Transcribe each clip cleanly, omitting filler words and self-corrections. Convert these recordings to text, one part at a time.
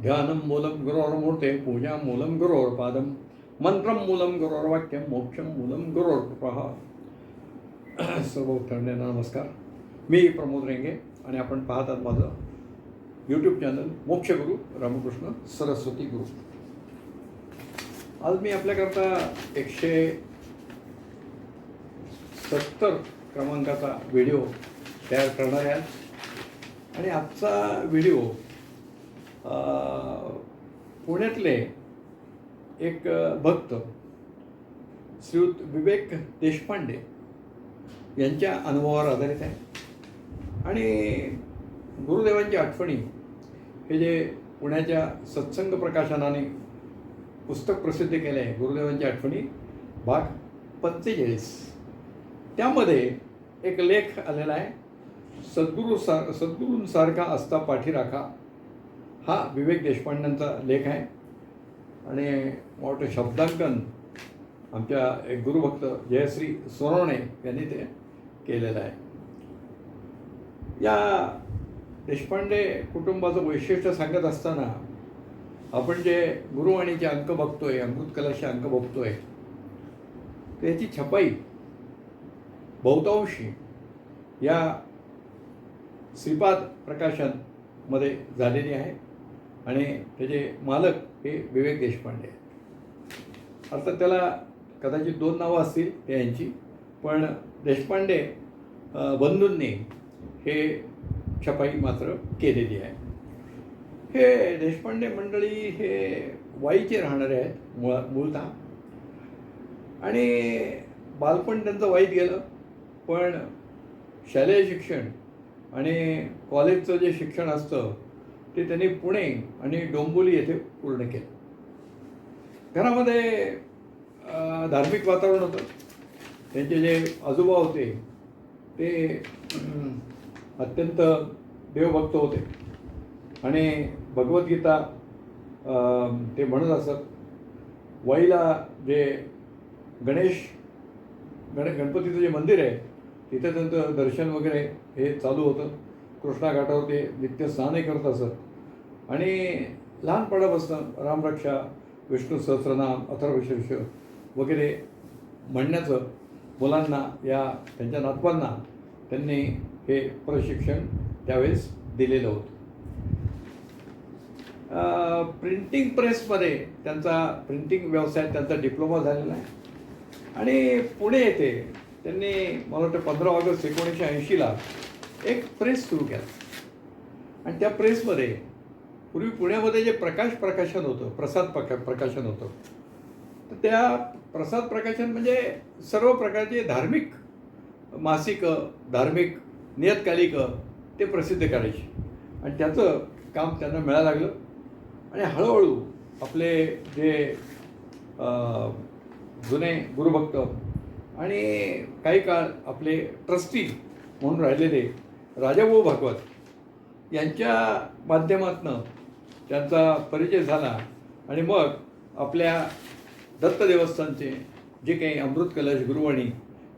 ध्यानं मूलं गुरोर्मूर्ते पूजा मूलं गुरोर्पादं मंत्रं मूलं गुरोर्वाक्यं मोक्षं मूलं गुरोर्कृपः. सर्व उत्तरांना नमस्कार. मी प्रमोद रेंगे आणि आपण पाहत आहात माझं यूट्यूब चॅनल मोक्षगुरू रामकृष्ण सरस्वती गुरु. आज मी आपल्याकरता 170 क्रमांकाचा व्हिडिओ तयार करणार आहे. आणि आजचा व्हिडिओ पुण्यातले एक भक्त श्रीयुत विवेक देशपांडे यांच्या अनुभवावर आधारित आहे. आणि गुरुदेवांची आठवणी हे जे पुण्याच्या सत्संग प्रकाशनाने पुस्तक प्रसिद्ध केले आहे, गुरुदेवांची आठवणी भाग 45, त्यामध्ये एक लेख आलेला आहे. सद्गुरूंसारखा असता पाठी राखा, हा विवेक देशपांडेंचा लेख आहे. आणि मोठं शब्दांकन आमच्या एक गुरुभक्त जयश्री सोनवणे यांनी ते केलेलं आहे. या देशपांडे कुटुंबाचं वैशिष्ट्य सांगत असताना आपण जे गुरुवाणीचे अंक बघतोय, अमृतकलशचे अंक बघतोय, त्याची छपाई बहुतांशी या श्रीपाद प्रकाशनमध्ये झालेली आहे. आणि त्याचे मालक हे विवेक देशपांडे आहेत. अर्थात त्याला कदाचित 2 नावं असतील त्या यांची, पण देशपांडे बंधूंनी हे छपाई मात्र केलेली आहे. हे देशपांडे मंडळी हे वाईचे राहणारे आहेत मूळतः. आणि बालपण त्यांचं वाईत गेलं, पण शालेय शिक्षण आणि कॉलेजचं जे शिक्षण असतं ते त्यांनी पुणे आणि डोंबिवली येथे पूर्ण केलं. घरामध्ये धार्मिक वातावरण होतं. त्यांचे जे आजोबा होते ते अत्यंत देवभक्त होते आणि भगवद्गीता ते म्हणत असत. वाईला जे गणपतीचं जे मंदिर आहे तिथे त्यांचं दर्शन वगैरे हे चालू होतं. कृष्णा घाटावर ते नित्य स्नानही करत असत. आणि लहानपणापासून रामरक्षा, विष्णू सहस्रनाम, अथर्वशीर्ष वगैरे म्हणण्याचं मुलांना, या त्यांच्या नातवांना त्यांनी हे प्रशिक्षण त्यावेळेस दिलेलं होतं. प्रिंटिंग प्रेसमध्ये त्यांचा प्रिंटिंग व्यवसायात त्यांचा डिप्लोमा झालेला आहे. आणि पुणे येथे त्यांनी मला वाटतं 15 ऑगस्ट 1980ला एक प्रेस सुरू केला. आणि त्या प्रेसमध्ये पूर्वी पुण्यामध्ये जे प्रकाशन होतं, प्रसाद प्रकाशन होतं, तर त्या प्रसाद प्रकाशन म्हणजे सर्व प्रकारचे धार्मिक मासिकं, धार्मिक नियतकालिकं ते प्रसिद्ध करायचे. आणि त्याचं काम त्यांना मिळायला लागलं. आणि हळूहळू आपले जे जुने गुरुभक्त आणि काही काळ आपले ट्रस्टी म्हणून राहिलेले राजाभाऊ भागवत यांच्या माध्यमातून त्यांचा परिचय झाला. आणि मग आपल्या दत्त देवस्थानचे जे काही अमृत कलश, गुरुवाणी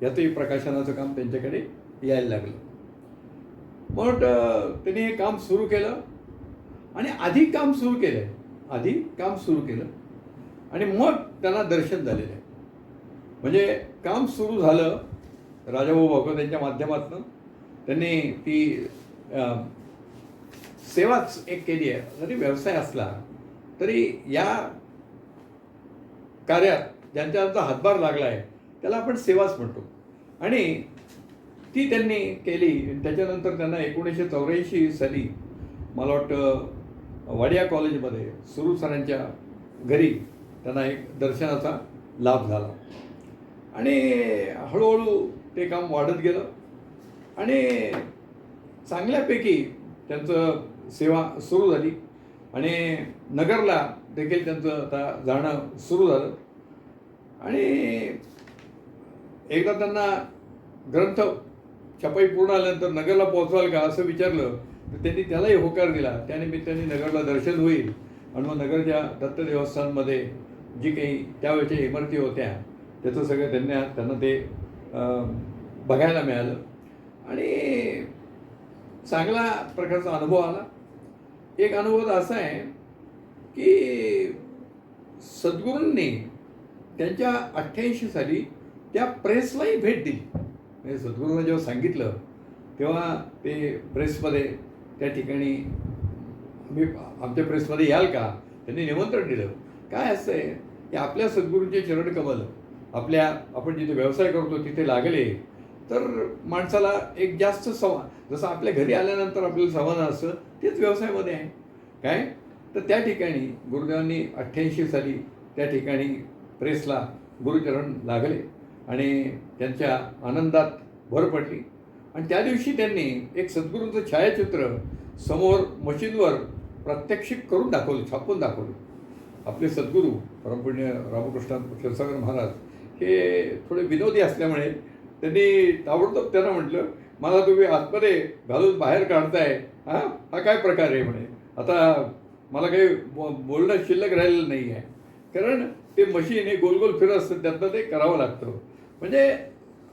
याचंही प्रकाशनाचं काम त्यांच्याकडे यायला लागलं. मग त्यांनी हे काम सुरू केलं. आणि आधी काम सुरू केलं आणि मग त्यांना दर्शन झालेलं आहे. म्हणजे काम सुरू झालं राजाभाऊ भागवत यांच्या माध्यमातून. त्यांनी ती सेवाच एक केली आहे. जरी व्यवसाय असला तरी या कार्यात ज्यांचा हातभार लागला आहे त्याला आपण सेवाच म्हणतो. आणि ती त्यांनी केली. त्याच्यानंतर त्यांना 1984 साली मला वाटतं वाडिया कॉलेजमध्ये सुरू सरांच्या घरी त्यांना एक दर्शनाचा लाभ झाला. आणि हळूहळू ते काम वाढत गेलं. आणि चांगल्यापैकी त्यांचं सेवा सुरू झाली. आणि नगरला देखील त्यांचं आता जाणं सुरू झालं. आणि एकदा त्यांना ग्रंथ छपाई पूर्ण आल्यानंतर नगरला पोहोचवाल का असं विचारलं, तर त्यांनी त्यालाही होकार दिला. त्यानिमित्ताने नगरला दर्शन होईल. आणि मग नगरच्या दत्त देवस्थानमध्ये जी काही त्यावेळेच्या इमारती होत्या त्याचं सगळं त्यांना ते बघायला मिळालं. आणि चांगला प्रकारचा अनुभव आला. एक अनुभव असा आहे की सद्गुरूंनी त्यांच्या 88 साली त्या प्रेसलाही भेट दिली. म्हणजे सद्गुरूंना जेव्हा सांगितलं तेव्हा ते प्रेसमध्ये त्या ठिकाणी मी आमच्या प्रेसमध्ये याल का, त्यांनी निमंत्रण दिलं. काय असं आहे की आपल्या सद्गुरूंचे चरणकमल आपण जिथे व्यवसाय करतो तिथे लागले तर माणसाला एक जास्त जसं आपल्या घरी आल्यानंतर आपल्याला समाधान असतं तेच व्यवसायामध्ये आहे. काय तर त्या ठिकाणी गुरुदेवांनी 88 साली त्या ठिकाणी प्रेसला गुरुचरण लागले आणि त्यांच्या आनंदात भर पडली. आणि त्या दिवशी त्यांनी एक सद्गुरूंचं छायाचित्र समोर मशीनवर प्रात्यक्षिक करून दाखवलं, छापून दाखवलं. आपले सद्गुरू परमपूज्य रामकृष्ण क्षीरसागर महाराज हे थोडे विनोदी असल्यामुळे त्यांनी ताबडतोब त्यांना म्हटलं, मला तुम्ही आतमध्ये घालून बाहेर काढताय, हा काय प्रकार आहे म्हणे. आता मला काही बोलणं शिल्लक राहिलेलं नाही आहे, कारण ते मशीन हे गोल गोल फिरत असतं, त्यातनं ते करावं लागतं. म्हणजे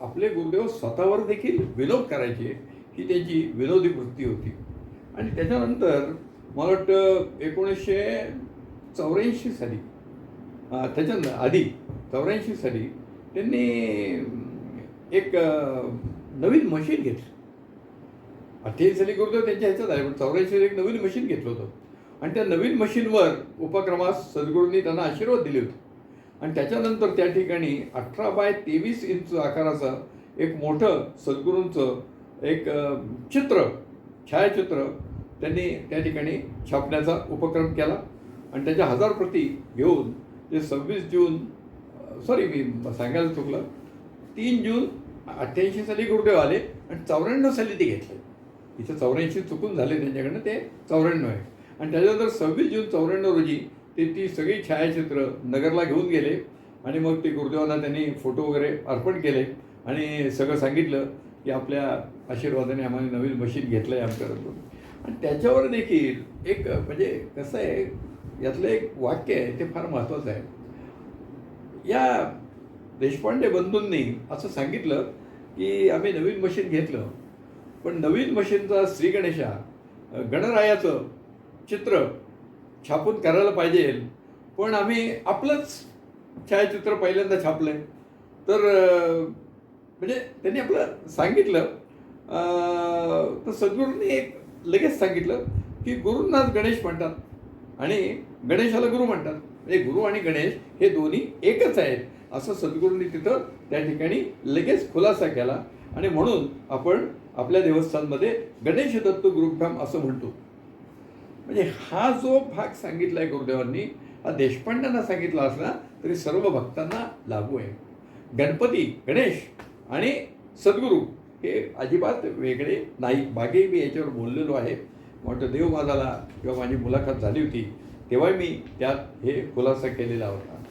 आपले गुरुदेव स्वतःवर देखील विनोद करायचे, ही त्यांची विनोदी वृत्ती होती. आणि त्याच्यानंतर मला वाटतं 1984 साली त्याच्या आधी 84 साली त्यांनी एक नवीन मशीन घेतलं. 88 साली गुरुदेव त्यांच्या ह्याच्यात आले, पण 84 साली एक नवीन मशीन घेतलं होतं. आणि त्या नवीन मशीनवर उपक्रमास सद्गुरूंनी त्यांना आशीर्वाद दिले होते. आणि त्याच्यानंतर त्या ठिकाणी 18 बाय 23 इंच आकाराचं एक मोठं सद्गुरूंचं एक छायाचित्र त्यांनी त्या ठिकाणी छापण्याचा उपक्रम केला. आणि त्याच्या 1000 प्रती घेऊन ते 26 जून मी सांगायला चुकलं, 3 जून 88 साली गुरुदेव आले आणि 94 साली ते घेतले. इथं 84 चुकून झाले त्यांच्याकडनं, ते 94 आहे. आणि त्याच्यानंतर 26 जून 94 रोजी ते ती सगळी छायाचित्र नगरला घेऊन गेले. आणि मग ते गुरुदेवांना त्यांनी फोटो वगैरे अर्पण केले आणि सगळं सांगितलं की आपल्या आशीर्वादाने आम्हाला नवीन मशीन घेतलं आहे आमच्याकडून. आणि त्याच्यावर देखील एक म्हणजे कसं आहे, यातलं एक वाक्य आहे ते फार महत्त्वाचं आहे. या देशपांडे बंधूंनी असं सांगितलं की आम्ही नवीन मशीन घेतलं, पण नवीन मशीनचा श्री गणरायाचं चित्र छापून करायला पाहिजे, पण आम्ही आपलंच छायाचित्र पहिल्यांदा छापलं आहे. तर म्हणजे त्यांनी आपलं सांगितलं. तर सद्गुरूंनी एक लगेच सांगितलं की गुरूंनाच गणेश म्हणतात आणि गणेशाला गुरु म्हणतात, म्हणजे गुरु आणि गणेश हे दोन्ही एकच आहेत, असं सद्गुरूंनी तिथं त्या ठिकाणी लगेच खुलासा केला. आणि म्हणून आपण आपल्या देवस्थानमध्ये गणेश दत्त गुरुभ्याम असं म्हणतो. म्हणजे हा जो भाग सांगितला आहे गुरुदेवांनी, हा देशपांड्यांना सांगितला असला तरी सर्व भक्तांना लागू आहे. गणपती, गणेश आणि सद्गुरू हे अजिबात वेगळे नाही. मागे मी याच्यावर बोललेलो आहे. म्हटलं देव माझाला किंवा माझी मुलाखत झाली होती तेव्हा मी त्यात हे खुलासा केलेला होता.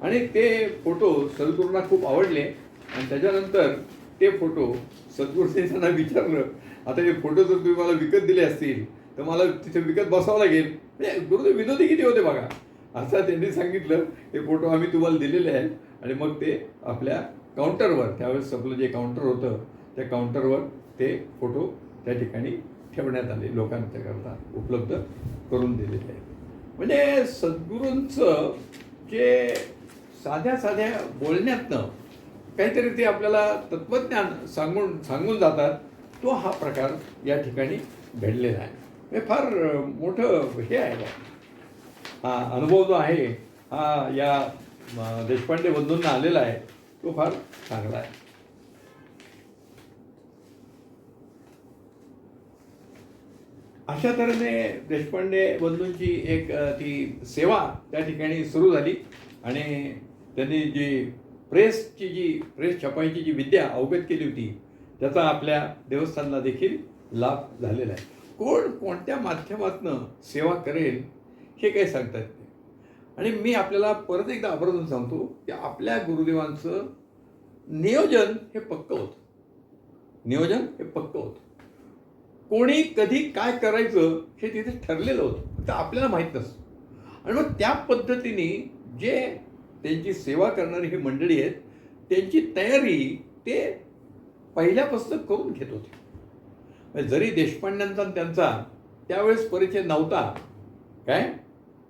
आणि ते फोटो सद्गुरूंना खूप आवडले. आणि त्याच्यानंतर ते फोटो सद्गुरूंनी त्यांना विचारलं, आता हे फोटो जर तुम्ही मला विकत दिले असतील तर मला तिथे विकत बसावं लागेल. म्हणजे गुरुदेव विनोदी किती होते बघा. असं त्यांनी सांगितलं, हे फोटो आम्ही तुम्हाला दिलेले आहेत. आणि मग ते आपल्या काउंटरवर, त्यावेळेस आपलं जे काउंटर होतं त्या काउंटरवर ते फोटो त्या ठिकाणी ठेवण्यात आले, लोकांच्याकरता उपलब्ध करून दिलेले आहेत. म्हणजे सद्गुरूंचं जे साध्या साध्या बोलण्यातनं काहीतरी ते आपल्याला तत्त्वज्ञान सांगून जातात, तो हा प्रकार या ठिकाणी घडलेला आहे. हे फार मोठं हे आहे. हा अनुभव जो आहे हा या देशपांडे बंधूंना आलेला आहे, तो फार चांगला आहे. अशा तऱ्हेने देशपांडे बंधूंची एक ती सेवा त्या ठिकाणी सुरू झाली. आणि त्यांनी जी प्रेस छपाईची जी विद्या अवगत केली होती त्याचा आपल्या देवस्थानला देखील लाभ झालेला आहे. कोण कोणत्या माध्यमातून सेवा करेल हे काही सांगता येत नाही. आणि मी आपल्याला परत एकदा आवर्जून सांगतो की आपल्या गुरुदेवांचं नियोजन हे पक्कं होतं. कोणी कधी काय करायचं हे तिथे ठरलेलं होतं, तर आपल्याला माहीत नसतं. आणि मग त्या पद्धतीने जे त्यांची सेवा करणारी ही मंडळी आहेत त्यांची तयारी ते पहिल्यापासून करून घेत होते. जरी देशपांड्यांचा त्यांचा त्यावेळेस परिचय नव्हता काय,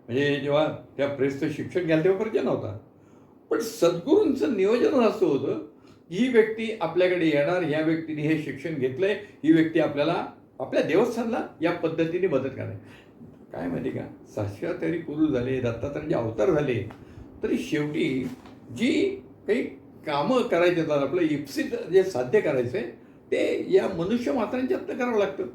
म्हणजे जेव्हा त्या प्रेसचं शिक्षण घ्याल तेव्हा परिचय नव्हता. पण सद्गुरूंचं नियोजन असं होतं, ही व्यक्ती आपल्याकडे येणार, ह्या व्यक्तीने हे शिक्षण घेतलंय, ही व्यक्ती आपल्याला आपल्या देवस्थानला या पद्धतीने मदत करणार. काय माहिती का, साक्षात्कारी पुरुष झाले, दत्तात्रयांचे अवतार झाले, तरी शेवटी जी काही कामं करायची आहेत, आपलं इप्सित जे साध्य करायचं आहे, ते या मनुष्य मात्रांच्यातनं करावं लागतं.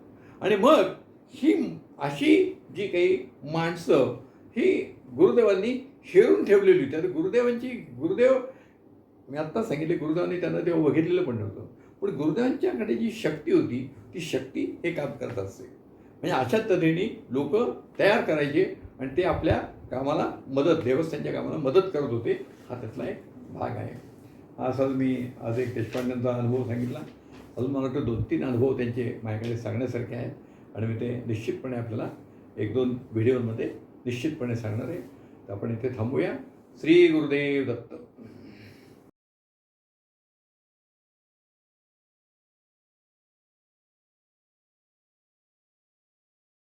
आणि मग ही अशी जी काही माणसं ही गुरुदेवांनी हेरून ठेवलेली होती. आता गुरुदेव मी आत्ता सांगितले, गुरुदेवांनी त्यांना तेव्हा बघितलेलं पण नव्हतं. पण गुरुदेवांच्याकडे जी शक्ती होती, ती शक्ती हे काम करत असते. म्हणजे अशा तऱ्हेने लोक तयार करायचे आणि ते आपल्या कामाला देवस्थानच्या कामाला मदत करत होते. हा त्यातला एक भाग आहे. असाच मी आज एक देशपांड्यांचा अनुभव सांगितला. अजून मला वाटतं 2-3 अनुभव त्यांचे माझ्याकडे सांगण्यासारखे आहेत आणि मी ते निश्चितपणे आपल्याला 1-2 व्हिडिओमध्ये निश्चितपणे सांगणार आहे. तर आपण इथे थांबूया. श्री गुरुदेव दत्त.